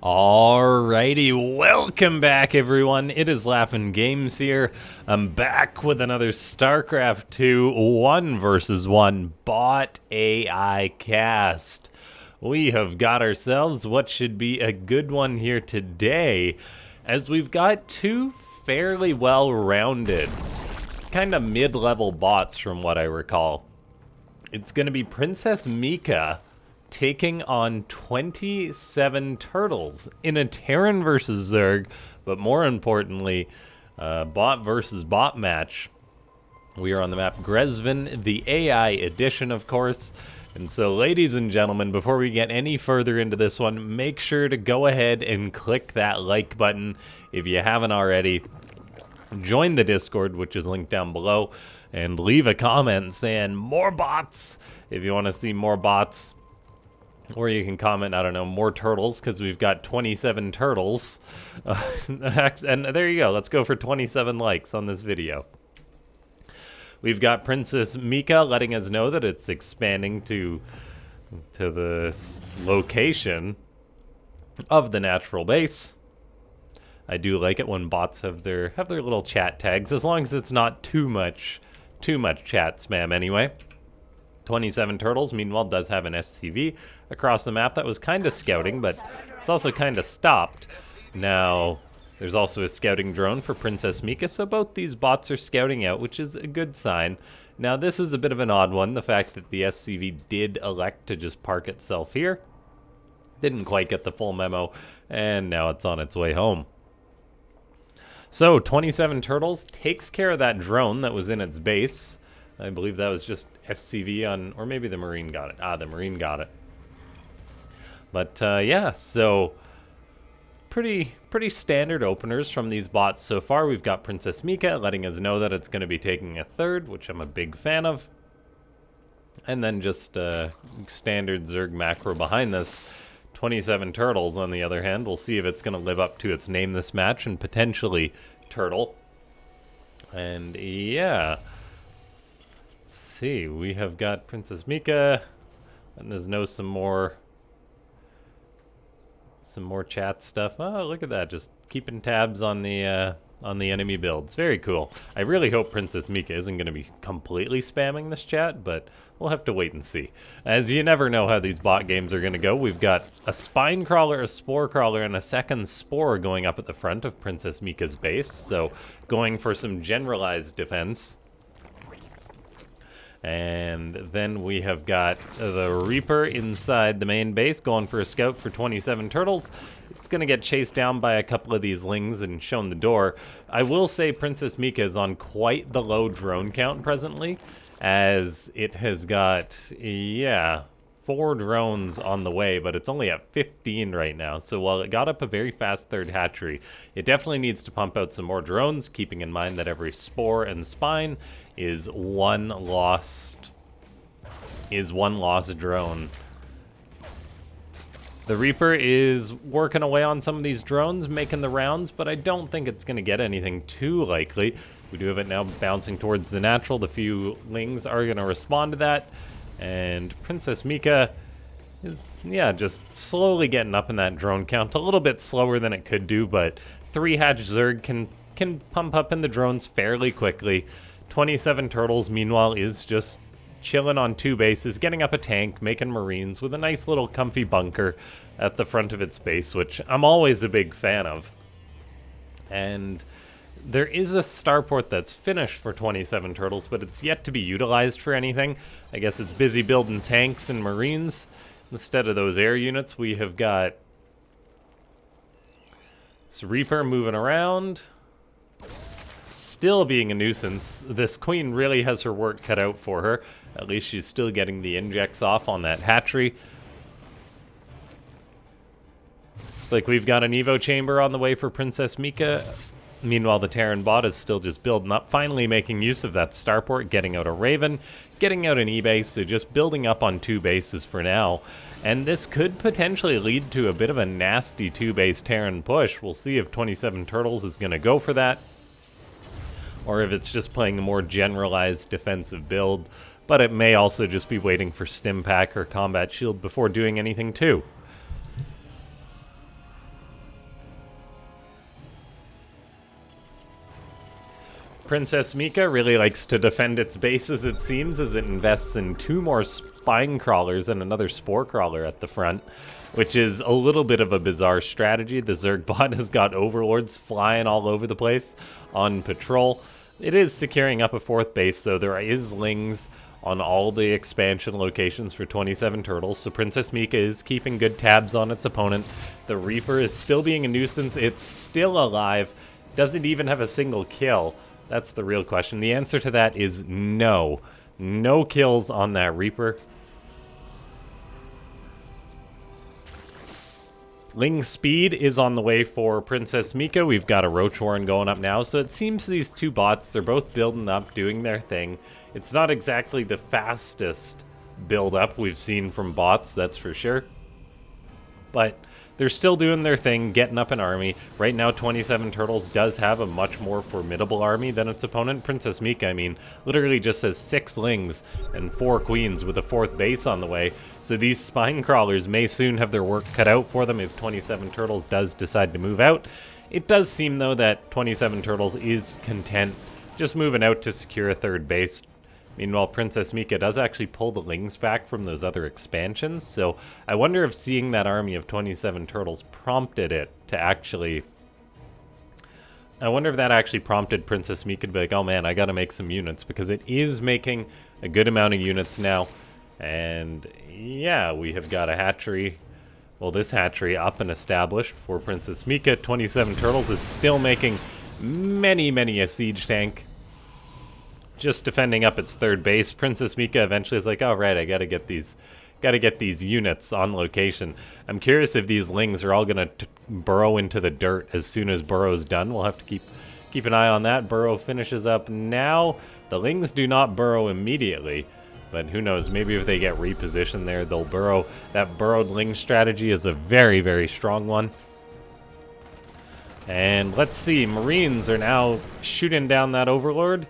Alrighty, welcome back everyone. It is LaughNgamez here. I'm back with another Starcraft 2 1 versus 1 bot AI cast. We have got ourselves what should be a good one here today, as we've got two fairly well-rounded, kind of mid-level bots from what I recall. It's going to be Princess-Mika taking on 27Turtles in a Terran versus Zerg, but more importantly, bot versus bot match. We are on the map Gresvin, the AI edition, of course. And so, ladies and gentlemen, before we get any further into this one, make sure to go ahead and click that like button if you haven't already. Join the Discord, which is linked down below, and leave a comment saying more bots if you want to see more bots. Or you can comment, I don't know, more turtles, because we've got 27 turtles. And there you go. Let's go for 27 likes on this video. We've got Princess-Mika letting us know that it's expanding to the location of the natural base. I do like it when bots have their little chat tags, as long as it's not too much chat spam anyway. 27Turtles, meanwhile, does have an SCV across the map that was kind of scouting, but it's also kind of stopped. Now, there's also a scouting drone for Princess-Mika, so both these bots are scouting out, which is a good sign. Now, this is a bit of an odd one, the fact that the SCV did elect to just park itself here. Didn't quite get the full memo, and now it's on its way home. So, 27Turtles takes care of that drone that was in its base. I believe that was just SCV on, or maybe the Marine got it. Ah, the Marine got it. But yeah, so pretty standard openers from these bots so far. We've got Princess-Mika letting us know that it's going to be taking a third, which I'm a big fan of. And then just standard Zerg macro behind this. 27Turtles, on the other hand, we'll see if it's going to live up to its name this match and potentially turtle. And yeah. See, we have got Princess-Mika letting us know some more chat stuff. Oh, look at that, just keeping tabs on the enemy builds. Very cool. I really hope Princess-Mika isn't going to be completely spamming this chat, but we'll have to wait and see, as you never know how these bot games are going to go. We've got a spine crawler, a spore crawler, and a second spore going up at the front of Princess-Mika's base, so going for some generalized defense. And then we have got the Reaper inside the main base going for a scout for 27Turtles. It's going to get chased down by a couple of these lings and shown the door. I will say Princess-Mika is on quite the low drone count presently, as it has got, yeah, 4 drones on the way, but it's only at 15 right now. So while it got up a very fast third hatchery, it definitely needs to pump out some more drones, keeping in mind that every spore and spine is one lost drone. The Reaper is working away on some of these drones, making the rounds, but I don't think it's going to get anything too likely. We do have it now bouncing towards the natural. The few lings are going to respond to that. And Princess-Mika is, yeah, just slowly getting up in that drone count. A little bit slower than it could do, but 3-hatch Zerg can pump up in the drones fairly quickly. 27Turtles, meanwhile, is just chilling on 2 bases, getting up a tank, making Marines with a nice little comfy bunker at the front of its base, which I'm always a big fan of. And there is a starport that's finished for 27Turtles, but it's yet to be utilized for anything. I guess it's busy building tanks and Marines. Instead of those air units, we have got this Reaper moving around. Still being a nuisance. This queen really has her work cut out for her. At least she's still getting the injects off on that hatchery. It's like we've got an Evo chamber on the way for Princess-Mika. Meanwhile, the Terran bot is still just building up, finally making use of that starport, getting out a Raven, getting out an E-base, so just building up on 2 bases for now. And this could potentially lead to a bit of a nasty 2-base Terran push. We'll see if 27Turtles is going to go for that, or if it's just playing a more generalized defensive build. But it may also just be waiting for Stim Pack or Combat Shield before doing anything too. Princess-Mika really likes to defend its bases, it seems, as it invests in 2 more spine crawlers and another spore crawler at the front, which is a little bit of a bizarre strategy. The Zerg bot has got overlords flying all over the place on patrol. It is securing up a 4th base, though. There is lings on all the expansion locations for 27Turtles, so Princess-Mika is keeping good tabs on its opponent. The Reaper is still being a nuisance. It's still alive. Doesn't even have a single kill. That's the real question. The answer to that is no. No kills on that Reaper. Ling speed is on the way for Princess-Mika. We've got a Roach Warren going up now, so it seems these 2 bots, they're both building up, doing their thing. It's not exactly the fastest build-up we've seen from bots, that's for sure. But they're still doing their thing, getting up an army. Right now, 27Turtles does have a much more formidable army than its opponent. Princess-Mika, I mean, literally just has 6 lings and 4 queens with a 4th base on the way. So these spine crawlers may soon have their work cut out for them if 27Turtles does decide to move out. It does seem, though, that 27Turtles is content just moving out to secure a 3rd base. Meanwhile, Princess-Mika does actually pull the lings back from those other expansions, so I wonder if seeing that army of 27Turtles prompted it to actually... I wonder if that actually prompted Princess-Mika to be like, oh man, I gotta make some units, because it is making a good amount of units now. And yeah, we have got a hatchery. Well, this hatchery up and established for Princess-Mika. 27Turtles is still making many a siege tank. Just defending up its 3rd base. Princess-Mika eventually is like, all right, I gotta get these units on location. I'm curious if these lings are all gonna burrow into the dirt as soon as Burrow's done. We'll have to keep an eye on that. Burrow finishes up now. The lings do not burrow immediately, but who knows? Maybe if they get repositioned there, they'll burrow. That burrowed ling strategy is a very strong one. And let's see, Marines are now shooting down that Overlord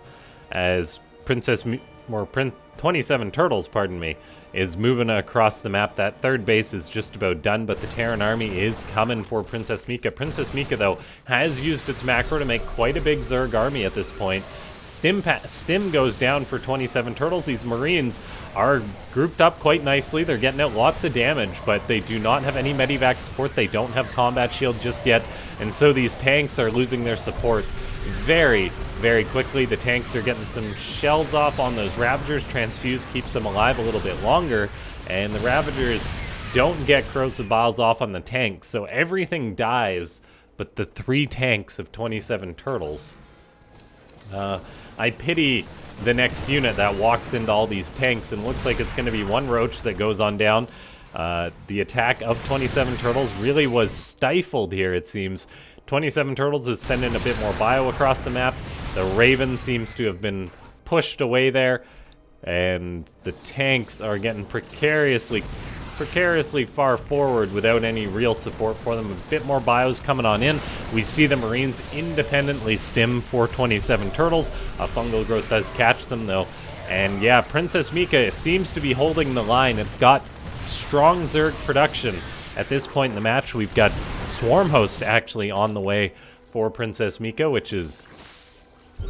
as 27Turtles, pardon me, is moving across the map. That 3rd base is just about done, but the Terran army is coming for Princess-Mika. Princess-Mika, though, has used its macro to make quite a big Zerg army at this point. Stim goes down for 27Turtles. These Marines are grouped up quite nicely. They're getting out lots of damage, but they do not have any medivac support. They don't have combat shield just yet, and so these tanks are losing their support very quickly. The tanks are getting some shells off on those Ravagers. Transfuse keeps them alive a little bit longer, and the Ravagers don't get corrosive biles off on the tanks, so everything dies but the 3 tanks of 27Turtles. I pity the next unit that walks into all these tanks, and looks like it's going to be 1 Roach that goes on down. The attack of 27Turtles really was stifled here, it seems. 27Turtles is sending a bit more bio across the map. The Raven seems to have been pushed away there, and the tanks are getting precariously far forward without any real support for them. A bit more bios coming on in. We see the Marines independently stim for 27Turtles. A fungal growth does catch them, though. And yeah, Princess-Mika seems to be holding the line. It's got strong Zerg production. At this point in the match, we've got Swarm Host actually on the way for Princess-Mika, which is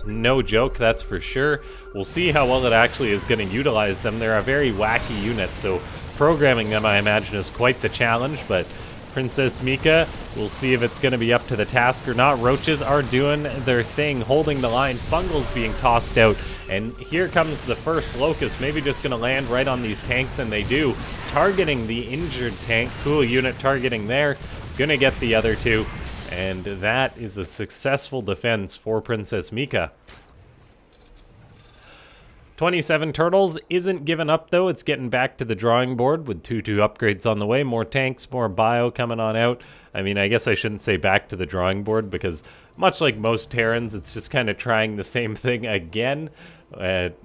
no joke, that's for sure. We'll see how well it actually is going to utilize them. They're a very wacky unit, so programming them, I imagine, is quite the challenge, but Princess-Mika, we'll see if it's going to be up to the task or not. Roaches are doing their thing, holding the line. Fungal's being tossed out, and here comes the first Locust, maybe just going to land right on these tanks, and they do. Targeting the injured tank. Cool unit targeting there. Going to get the other 2, and that is a successful defense for Princess-Mika. 27Turtles isn't giving up, though. It's getting back to the drawing board with 2 upgrades on the way. More tanks, more bio coming on out. I mean, I guess I shouldn't say back to the drawing board, because much like most Terrans, it's just kind of trying the same thing again,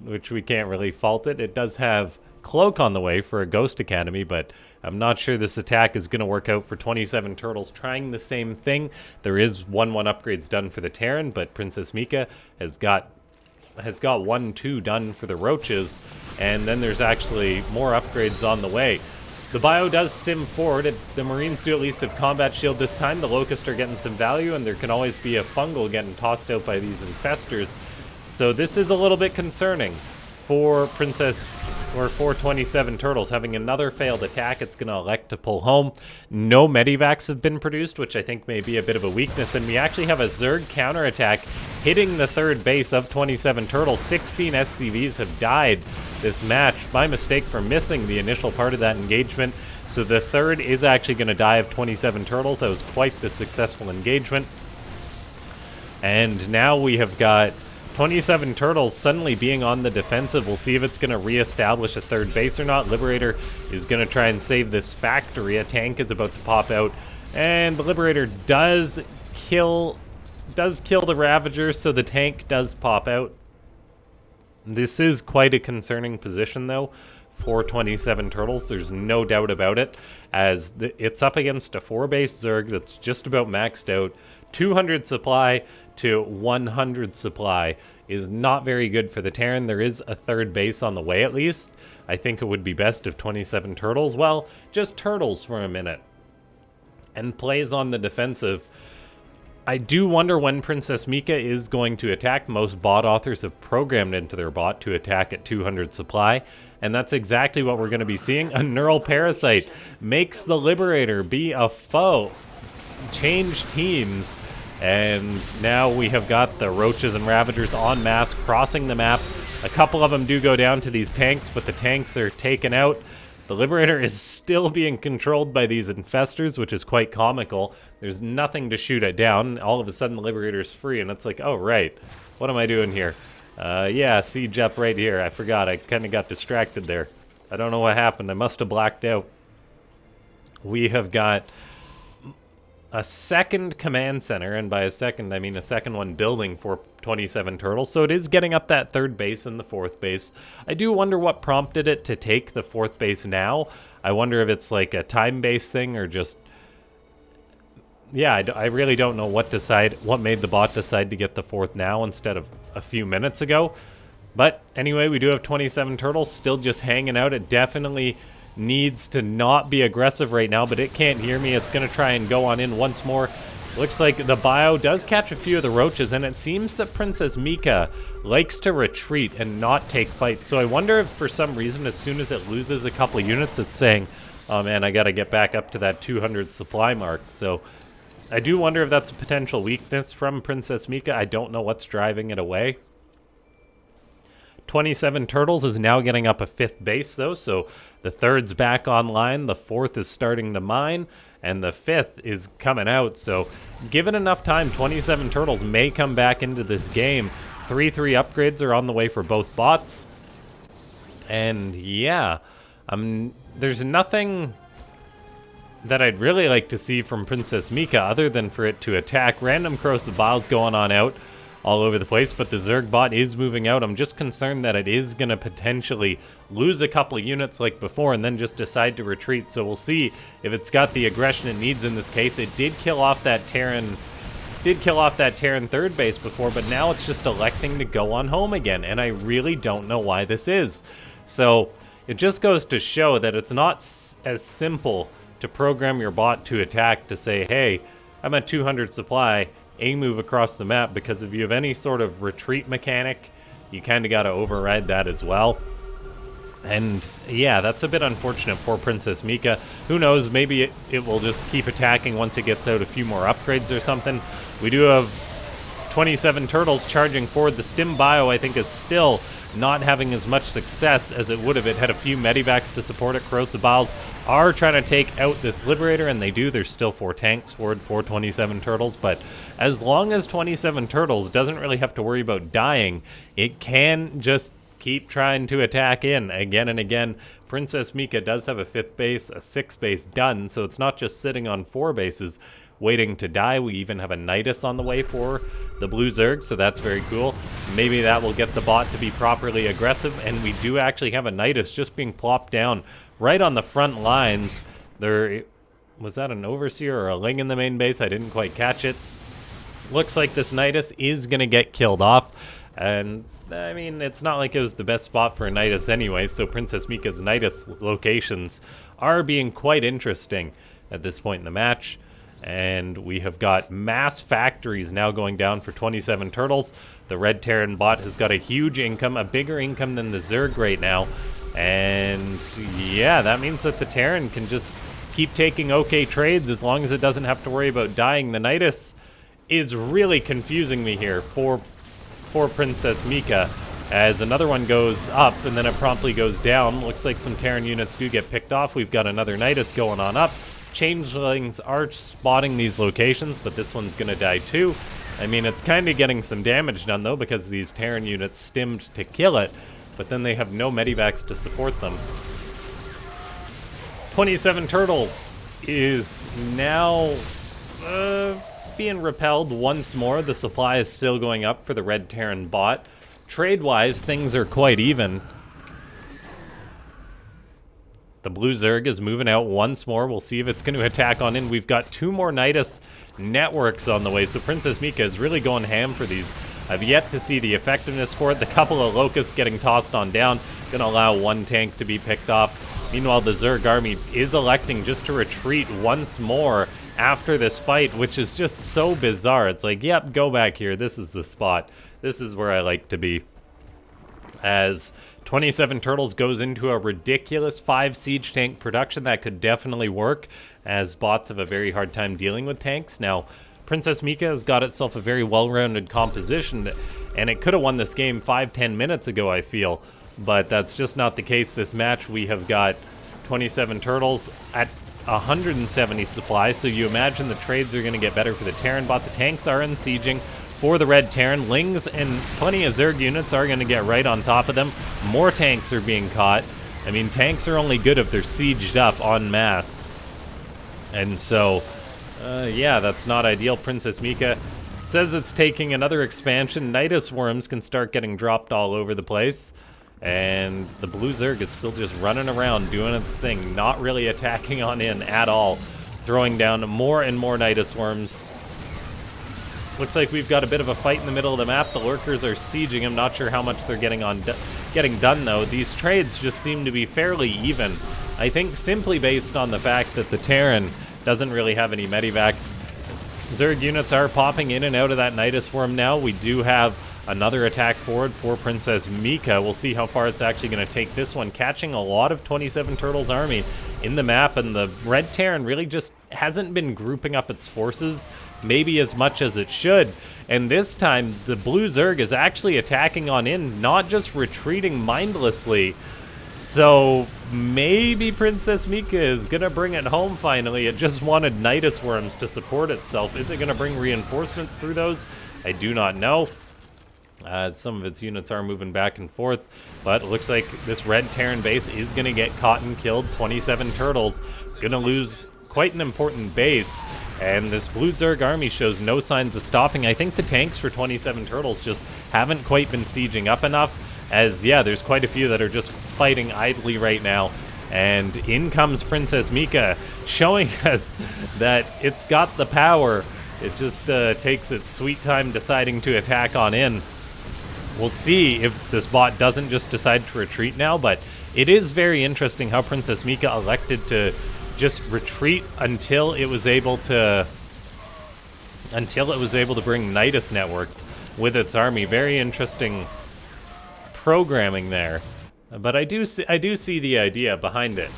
which we can't really fault it. It does have Cloak on the way for a Ghost Academy, but I'm not sure this attack is going to work out for 27Turtles trying the same thing. There is 1-1 upgrades done for the Terran, but Princess-Mika has got 1-2 done for the Roaches, and then there's actually more upgrades on the way. The bio does stim forward. The Marines do at least have combat shield this time. The Locusts are getting some value, and there can always be a Fungal getting tossed out by these Infestors. So this is a little bit concerning for for 27Turtles. Having another failed attack, it's going to elect to pull home. No medivacs have been produced, which I think may be a bit of a weakness, and we actually have a Zerg counterattack hitting the third base of 27Turtles. 16 SCVs have died this match. My mistake for missing the initial part of that engagement. So the third is actually going to die of 27Turtles. That was quite the successful engagement. And now we have got 27Turtles suddenly being on the defensive. We'll see if it's going to reestablish a third base or not. Liberator is going to try and save this factory. A tank is about to pop out, and the Liberator does kill the Ravager, so the tank does pop out. This is quite a concerning position, though, for 27Turtles. There's no doubt about it, as it's up against a 4-base Zerg that's just about maxed out. 200 supply to 100 supply is not very good for the Terran. There is a third base on the way, at least. I think it would be best if 27Turtles, well, just turtles for a minute and plays on the defensive. I do wonder when Princess-Mika is going to attack. Most bot authors have programmed into their bot to attack at 200 supply, and that's exactly what we're going to be seeing. A Neural Parasite makes the Liberator be a foe. Change teams, and now we have got the Roaches and Ravagers en masse crossing the map. A couple of them do go down to these tanks, but the tanks are taken out. The Liberator is still being controlled by these Infestors, which is quite comical. There's nothing to shoot it down. All of a sudden the Liberator's free, and it's like, oh right, what am I doing here? Yeah, siege up right here. I forgot, I kind of got distracted there. I don't know what happened, I must have blacked out. We have got a second command center, and by a second I mean a second one building for 27Turtles, so it is getting up that third base and the fourth base. I do wonder what prompted it to take the fourth base now. I wonder if it's like a time-based thing or just... yeah, I really don't know what made the bot decide to get the fourth now instead of a few minutes ago. But anyway, we do have 27Turtles still just hanging out. It definitely needs to not be aggressive right now, but it can't hear me. It's going to try and go on in once more. Looks like the bio does catch a few of the Roaches, and it seems that Princess-Mika likes to retreat and not take fights. So I wonder if for some reason, as soon as it loses a couple units, it's saying, oh man, I got to get back up to that 200 supply mark. So I do wonder if that's a potential weakness from Princess-Mika. I don't know what's driving it away. 27Turtles is now getting up a fifth base, though, so the third's back online, the fourth is starting to mine, and the fifth is coming out. So given enough time, 27Turtles may come back into this game. 3-3 upgrades are on the way for both bots. And yeah, there's nothing that I'd really like to see from Princess-Mika other than for it to attack. Random corrosive biles going on out all over the place, but the Zerg bot is moving out. I'm just concerned that it is going to potentially lose a couple of units like before and then just decide to retreat. So we'll see if it's got the aggression it needs in this case. It did kill off that Terran third base before, but now it's just electing to go on home again, and I really don't know why this is. So it just goes to show that it's not as simple to program your bot to attack to say, hey, I'm at 200 supply, A move across the map, because if you have any sort of retreat mechanic, you kind of got to override that as well. And yeah, that's a bit unfortunate for Princess-Mika. Who knows, maybe it will just keep attacking once it gets out a few more upgrades or something. We do have 27Turtles charging forward. The Stim Bio, I think, is still not having as much success as it would have. It had a few medivacs to support it. Corrosive Biles are trying to take out this Liberator, and they do. There's still 4 tanks forward for 27Turtles, but as long as 27Turtles doesn't really have to worry about dying, it can just keep trying to attack in again and again. Princess-Mika does have a 5th base, a 6th base done, so it's not just sitting on 4 bases waiting to die. We even have a Nydus on the way for the Blue Zerg, so that's very cool. Maybe that will get the bot to be properly aggressive, and we do actually have a Nydus just being plopped down right on the front lines. There was that an Overseer or a Ling in the main base? I didn't quite catch it. Looks like this Nydus is going to get killed off, and I mean, it's not like it was the best spot for a Nydus anyway, so Princess-Mika's Nydus locations are being quite interesting at this point in the match. And we have got mass factories now going down for 27Turtles. The Red Terran bot has got a huge income, a bigger income than the Zerg right now. And yeah, that means that the Terran can just keep taking okay trades as long as it doesn't have to worry about dying. The Nydus is really confusing me here for Princess-Mika, as another one goes up and then it promptly goes down. Looks like some Terran units do get picked off. We've got another Nydus going on up. Changelings are spotting these locations, but this one's gonna die too. I mean, it's kind of getting some damage done though, because these Terran units stimmed to kill it, but then they have no medivacs to support them. 27Turtles is now being repelled once more. The supply is still going up for the Red Terran bot. Trade-wise, things are quite even. The Blue Zerg is moving out once more. We'll see if it's going to attack on in. We've got 2 more Nydus networks on the way, so Princess-Mika is really going ham for these. I've yet to see the effectiveness for it. The couple of locusts getting tossed on down, going to allow 1 tank to be picked off. Meanwhile, the Zerg army is electing just to retreat once more after this fight, which is just so bizarre. It's like, yep, go back here. This is the spot. This is where I like to be. As 27Turtles goes into a ridiculous 5 siege tank production that could definitely work, as bots have a very hard time dealing with tanks. Now, Princess-Mika has got itself a very well-rounded composition, and it could have won this game 5-10 minutes ago, I feel. But that's just not the case this match. We have got 27Turtles at 170 supply, so you imagine the trades are going to get better for the Terran bot. The tanks are unsieging for the Red Terran. Lings and plenty of Zerg units are going to get right on top of them. More tanks are being caught. I mean, tanks are only good if they're sieged up en masse. And so, yeah, that's not ideal. Princess-Mika says it's taking another expansion. Nydus worms can start getting dropped all over the place. And the Blue Zerg is still just running around doing its thing, not really attacking on in at all. Throwing down more and more Nydus worms. Looks like we've got a bit of a fight in the middle of the map. The lurkers are sieging. I'm not sure how much they're getting done though. These trades just seem to be fairly even. I think simply based on the fact that the Terran doesn't really have any medivacs. Zerg units are popping in and out of that Nydus worm now. We do have another attack forward for Princess-Mika. We'll see how far it's actually going to take this one, catching a lot of 27Turtles army in the map, and the Red Terran really just hasn't been grouping up its forces maybe as much as it should. And this time, the Blue Zerg is actually attacking on in, not just retreating mindlessly. So maybe Princess-Mika is going to bring it home finally. It just wanted Nydus worms to support itself. Is it going to bring reinforcements through those? I do not know. Some of its units are moving back and forth, but it looks like this Red Terran base is going to get caught and killed. 27Turtles going to lose quite an important base, and this Blue Zerg army shows no signs of stopping. I think the tanks for 27Turtles just haven't quite been sieging up enough, as, yeah, there's quite a few that are just fighting idly right now. And in comes Princess-Mika, showing us that it's got the power. It just takes its sweet time deciding to attack on in. We'll see if this bot doesn't just decide to retreat now, but it is very interesting how Princess-Mika elected to just retreat until it was able to bring Nydus networks with its army. Very interesting programming there, but I do see the idea behind it.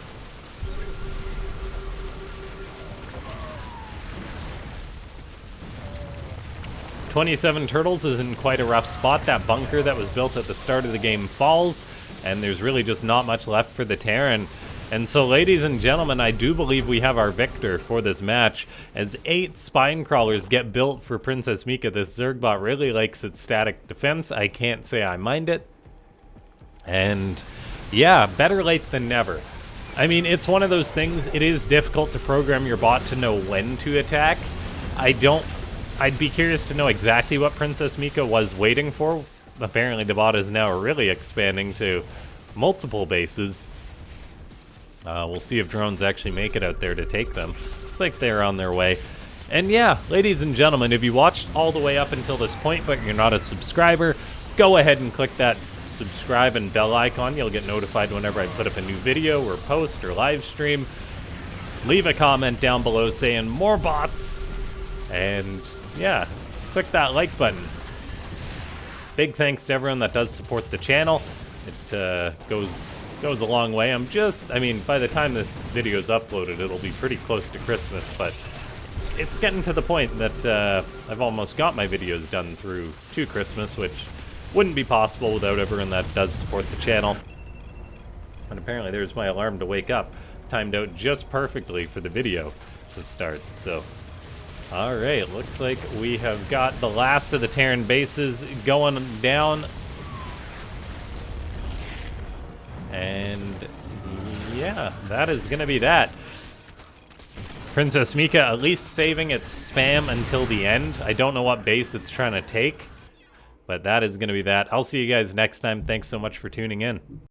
.27Turtles is in quite a rough spot. That bunker that was built at the start of the game falls, and there's really just not much left for the Terran. And so, ladies and gentlemen, I do believe we have our victor for this match, as 8 spine crawlers get built for Princess-Mika. This Zergbot really likes its static defense. I can't say I mind it. And yeah, better late than never. I mean, it's one of those things, it is difficult to program your bot to know when to attack. I'd be curious to know exactly what Princess-Mika was waiting for. Apparently the bot is now really expanding to multiple bases. We'll see if drones actually make it out there to take them. Looks like they're on their way. And yeah, ladies and gentlemen, if you watched all the way up until this point but you're not a subscriber, go ahead and click that subscribe and bell icon. You'll get notified whenever I put up a new video or post or live stream. leave a comment down below saying more bots. And yeah, click that like button. Big thanks to everyone that does support the channel. It goes a long way. I mean, by the time this video is uploaded, it'll be pretty close to Christmas, but it's getting to the point that I've almost got my videos done through to Christmas, which wouldn't be possible without everyone that does support the channel. And apparently there's my alarm to wake up. Timed out just perfectly for the video to start, so. Alright, looks like we have got the last of the Terran bases going down. And yeah, that is gonna be that. Princess-Mika at least saving its spam until the end. I don't know what base it's trying to take, but that is gonna be that. I'll see you guys next time. Thanks so much for tuning in.